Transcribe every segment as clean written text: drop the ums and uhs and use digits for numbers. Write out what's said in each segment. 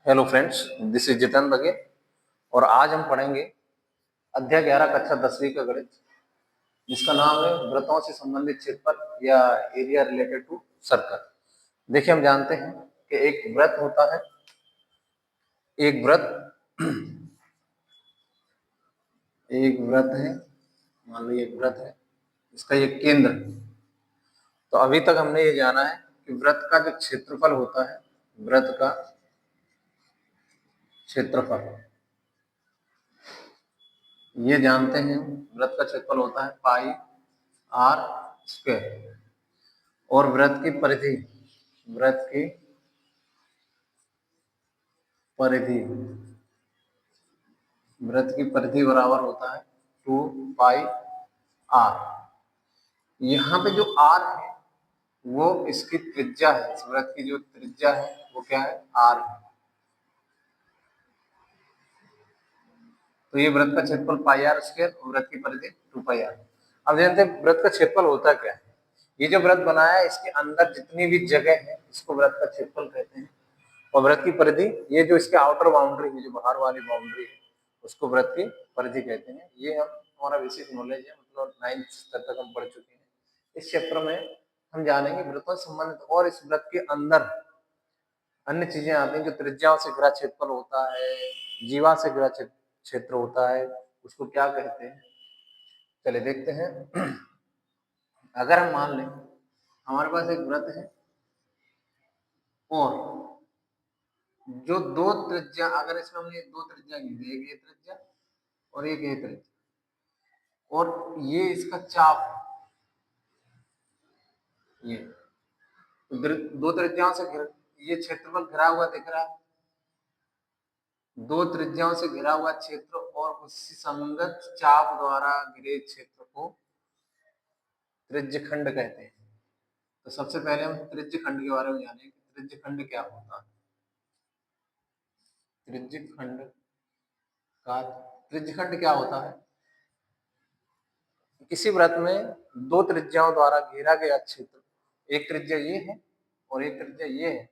Hello friends, this is Jitendra Baghel और आज हम पढ़ेंगे अध्याय 11 कक्षा 10वीं का गणित, जिसका नाम है वृत्तों से संबंधित क्षेत्रफल या एरिया रिलेटेड टू सर्कल। देखिए, हम जानते हैं कि एक वृत्त होता है। एक वृत्त एक वृत्त है, मान लो ये एक वृत्त है, इसका ये केंद्र है। तो अभी तक हमने ये जाना है कि वृत्त का जो क्षेत्रफल होता है, वृत्त का क्षेत्रफल, ये जानते हैं वृत्त का क्षेत्रफल होता है पाई आर स्क्वायर। और वृत्त की परिधि परिधि वृत्त की परिधि बराबर होता है 2 पाई आर। यहाँ पे जो आर है वो इसकी त्रिज्या है, इस वृत्त की जो त्रिज्या है वो क्या है, आर है। तो ये वृत्त का क्षेत्रफल पाई आर स्क्वायर और वृत्त की परिधि 2 पाई आर। अब जानते हैं वृत्त का क्षेत्रफल होता क्या है। ये जो वृत्त बनाया है इसके अंदर जितनी भी जगह है इसको वृत्त का क्षेत्रफल कहते हैं। और वृत्त की परिधि, ये जो इसके आउटर बाउंड्री है, जो बाहर वाली बाउंड्री है, उसको वृत्त की परिधि कहते हैं। ये हम हमारा बेसिक नॉलेज है, मतलब 9th स्तर तक हम पढ़ चुके हैं। इस चैप्टर में हम जानेंगे वृत्तों से संबंधित और इस वृत्त के अंदर अन्य चीजें आती हैं, जो त्रिज्याओं से घिरा क्षेत्रफल होता है, जीवा से घिरा क्षेत्र होता है, उसको क्या कहते हैं। चलिए देखते हैं। अगर हम मान लें हमारे पास एक वृत्त है और जो दो त्रिज्या, अगर इसमें हमने दो त्रिज्या ली, एक ये त्रिज्या और एक ये त्रिज्या, और ये इसका चाप है, ये दो त्रिज्याओं से ये क्षेत्रफल घिरा हुआ दिख रहा है, दो त्रिज्याओं से घिरा हुआ क्षेत्र और उसी संगत चाप द्वारा घिरे क्षेत्र को त्रिज्यखंड कहते हैं। तो सबसे पहले हम त्रिज्यखंड के बारे में जानेंगे। त्रिज्यखंड क्या होता है। त्रिज्यखंड त्रिज्यखंड क्या होता है। किसी वृत्त में दो त्रिज्याओं द्वारा घेरा गया क्षेत्र, एक त्रिज्या ये है और एक त्रिज्या ये है,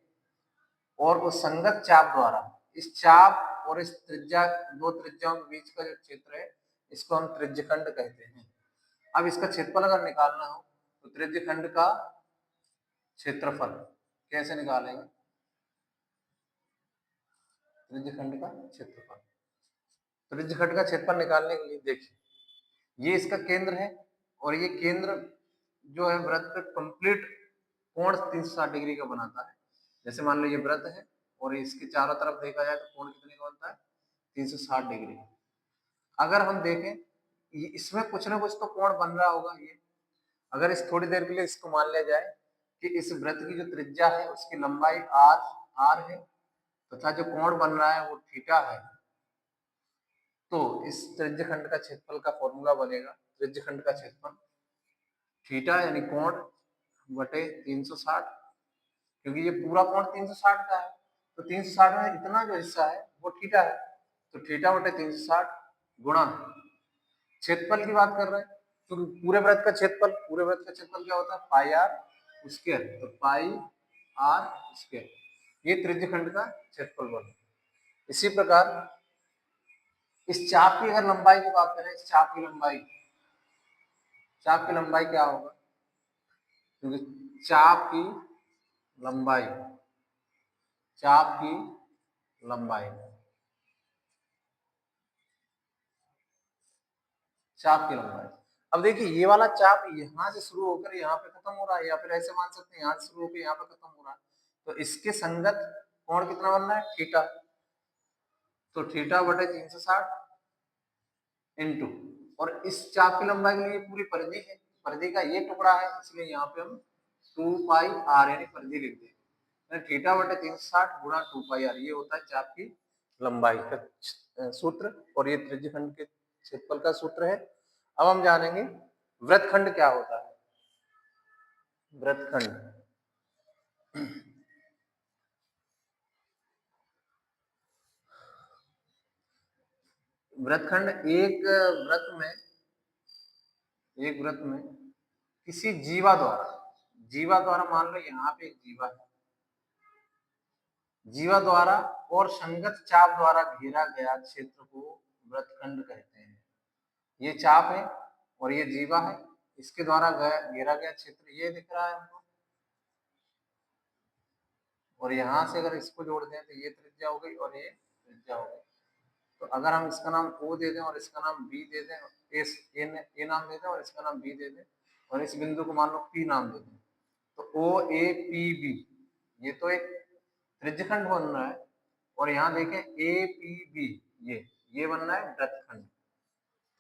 और उस संगत चाप द्वारा, इस चाप और इस त्रिज्या, दो त्रिज्याओं के बीच का जो क्षेत्र है इसको हम त्रिज्यखंड कहते हैं। अब इसका क्षेत्रफल अगर निकालना हो तो त्रिज्यखंड का क्षेत्रफल कैसे निकालेंगे। त्रिज्यखंड का क्षेत्रफल, त्रिज्यखंड का क्षेत्रफल निकालने के लिए देखिए, ये इसका केंद्र है और ये केंद्र जो है वृत्त पे कंप्लीट कोण 360 डिग्री का बनाता है। जैसे मान लो ये वृत्त है और इसके चारों तरफ देखा जाए तो कोण कितने का बनता है, 360 डिग्री। अगर हम देखें इसमें कुछ ना कुछ तो कोण बन रहा होगा। ये अगर इस थोड़ी देर के लिए इसको मान लिया जाए कि इस वृत्त की जो त्रिज्या है उसकी लंबाई आर है तथा जो कोण बन रहा है वो थीटा है, तो इस त्रिज्यखंड का क्षेत्रफल का फॉर्मूला बनेगा त्रिज्यखंड का क्षेत्रफल थीटा यानी कोण बटे 360, क्योंकि ये पूरा कोण 360 का है, तो 360 में इतना जो हिस्सा है वो थीटा है, तो थीटा बटे 360 गुणा क्षेत्रफल की बात कर रहे हैं, तो पूरे वृत्त का क्षेत्रफल क्या होता है, पाई आर स्क्वायर। तो पाई आर स्क्वायर ये त्रिज्यखंड का क्षेत्रफल बना। इसी प्रकार इस चाप की अगर लंबाई की बात करें, इस चाप की लंबाई क्या होगा, क्योंकि चाप की लंबाई चाप की लंबाई अब देखिए, ये वाला चाप यहां से शुरू होकर यहाँ पे खत्म हो रहा है, या फिर ऐसे मान सकते हैं यहाँ से शुरू होकर यहाँ पे खत्म हो रहा है, तो इसके संगत कोण कितना बन रहा है, थीटा। तो थीटा बटे 360 इंटू, और इस चाप की लंबाई के लिए पूरी परिधि है, परिधि का ये टुकड़ा है, इसलिए यहाँ पे हम 2 पाई आर यानी परिधि लिख देंगे। थीटा बटे 360 गुणा 2 पाई आर, ये होता है चाप की लंबाई का सूत्र, और ये त्रिज्यखंड के क्षेत्रफल का सूत्र है। अब हम जानेंगे वृत्तखंड क्या होता है। वृत्तखंड वृत्तखंड एक वृत्त में किसी जीवा द्वारा मान लो यहाँ पे एक जीवा है, जीवा द्वारा और संगत चाप द्वारा घेरा गया क्षेत्र को वृत्तखंड कहते हैं। ये चाप है और ये जीवा है, इसके द्वारा घेरा गया क्षेत्र ये दिख रहा है हमको, और यहाँ से अगर इसको जोड़ दें तो ये त्रिज्या हो गई और ये त्रिज्या हो गई। तो अगर हम इसका नाम O दे दें और इसका नाम B दे दें, ए नाम दे दें और इसका नाम B दे दें, और इस बिंदु को मान लो P नाम दे दें, तो OAPB ये तो एक त्रिज्यखंड बन रहा है, और यहाँ देखें APB ये बन रहा है वृत्तखंड।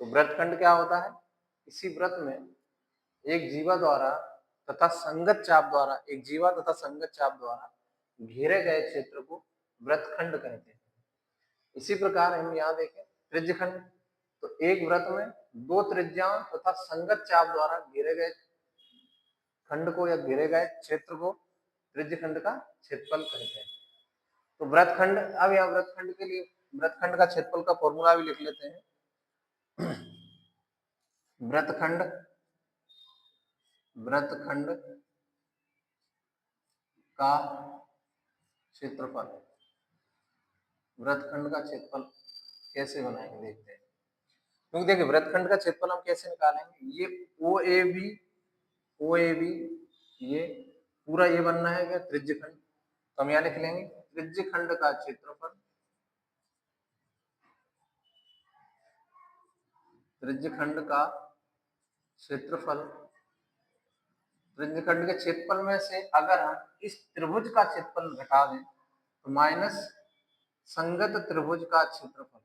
तो वृत्तखंड क्या होता है? इसी वृत्त में एक जीवा द्वारा तथा संगत चाप द्वारा घेरे गए क्षेत्र को वृत्तखंड कहते हैं। इसी प्रकार हम यहाँ देखें त्रिज्यखंड, तो एक वृत्त में दो त्रिज्याओं तथा संगत चाप द्वारा घेरे गए खंड को या घेरे गए क्षेत्र को त्रिज्यखंड का क्षेत्रफल कहते हैं। तो वृत्तखंड, अब यहाँ वृत्तखंड के लिए वृत्तखंड का क्षेत्रफल का फॉर्मूला भी लिख लेते हैं। वृत्तखंड का क्षेत्रफल, वृत्तखंड का क्षेत्रफल कैसे बनाएंगे देखते हैं। क्योंकि देखिए वृत्तखंड का क्षेत्रफल हम कैसे निकालेंगे, ये OAB ये पूरा ये बनना है क्या त्रिज्यखंड, तो हम यहाँ लिख लेंगे त्रिज्यखंड का क्षेत्रफल, त्रिज्यखंड के क्षेत्रफल में से अगर हम इस त्रिभुज का क्षेत्रफल घटा दें तो माइनस संगत त्रिभुज का क्षेत्रफल,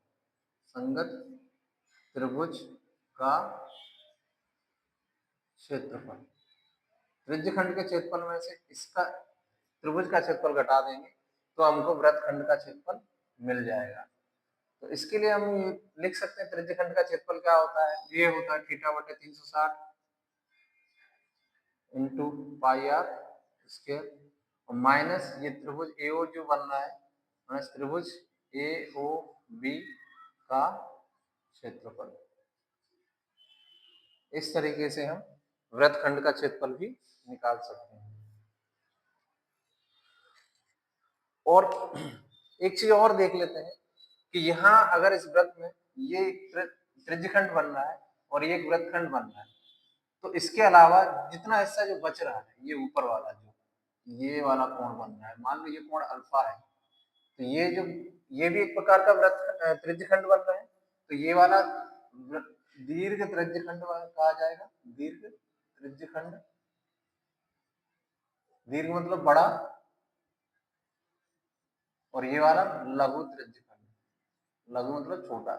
त्रिज्यखंड के क्षेत्रफल में से इसका त्रिभुज का क्षेत्रफल घटा देंगे तो हमको वृत्तखंड का क्षेत्रफल मिल जाएगा। तो इसके लिए हम लिख सकते हैं त्रिज्यखंड का क्षेत्रफल क्या होता है, ये होता है θ/360 इंटू पाई आर स्क्वायर, और माइनस ये त्रिभुज AO जो बन रहा है, माइनस त्रिभुज AOB का क्षेत्रफल। इस तरीके से हम वृत्तखंड का क्षेत्रफल भी निकाल सकते हैं। और एक चीज और देख लेते हैं कि यहाँ अगर इस वृत्त में ये त्रिज्यखंड बन रहा है और ये एक वृत्तखंड बन रहा है, तो इसके अलावा जितना हिस्सा जो बच रहा है, ये ऊपर वाला जो ये वाला कोण बन रहा है, मान लो ये कोण अल्फा है, तो ये भी एक प्रकार का वृत्त त्रिज्यखंड बन रहा है, तो ये वाला दीर्घ त्रिज्यखंड कहा जाएगा। दीर्घ मतलब बड़ा, और ये वाला लघु त्रिज्यखंड, लघु मतलब छोटा,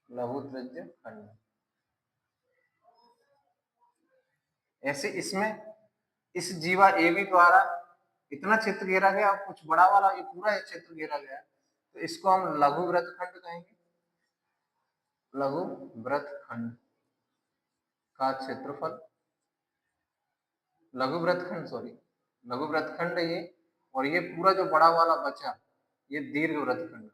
लघु त्रिज्यखंड। ऐसे इसमें इस जीवा AB द्वारा इतना क्षेत्र घेरा गया और कुछ बड़ा वाला ये पूरा क्षेत्र घेरा गया, तो इसको हम लघु वृत्तखंड कहेंगे। लघु वृत्तखंड का क्षेत्रफल, लघु वृत्तखंड ये, और ये पूरा जो बड़ा वाला बचा ये दीर्घ वृत्तखंड,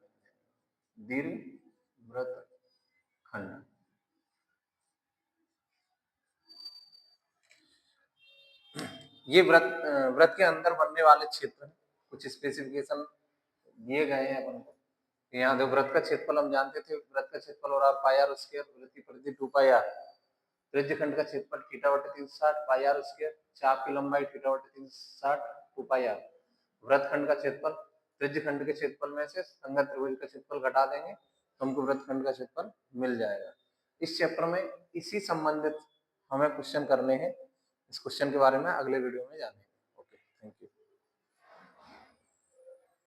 ये वृत्त के अंदर बनने वाले क्षेत्र, कुछ स्पेसिफिकेशन दिए गए हैं अपन को। यहाँ देखो वृत्त का क्षेत्रफल हम जानते थे, वृत्त का क्षेत्रफल हो रहा है पाई आर स्क्वायर, वृत्तीय परिधि 2 पाई आर, त्रिज्यखंड का क्षेत्रफल θ/360 पाई आर स्क्वायर, चाप की लंबाई θ/360 2 पाई आर। वृत्तखंड का क्षेत्रफल, त्रिज्यखंड के क्षेत्रफल में से संगत त्रिभुज का क्षेत्रफल घटा देंगे तो हमको वृत्तखंड का क्षेत्रफल मिल जाएगा। इस चैप्टर में इसी संबंधित हमें क्वेश्चन करने हैं, इस क्वेश्चन के बारे में अगले वीडियो में जानेंगे। Okay, thank you.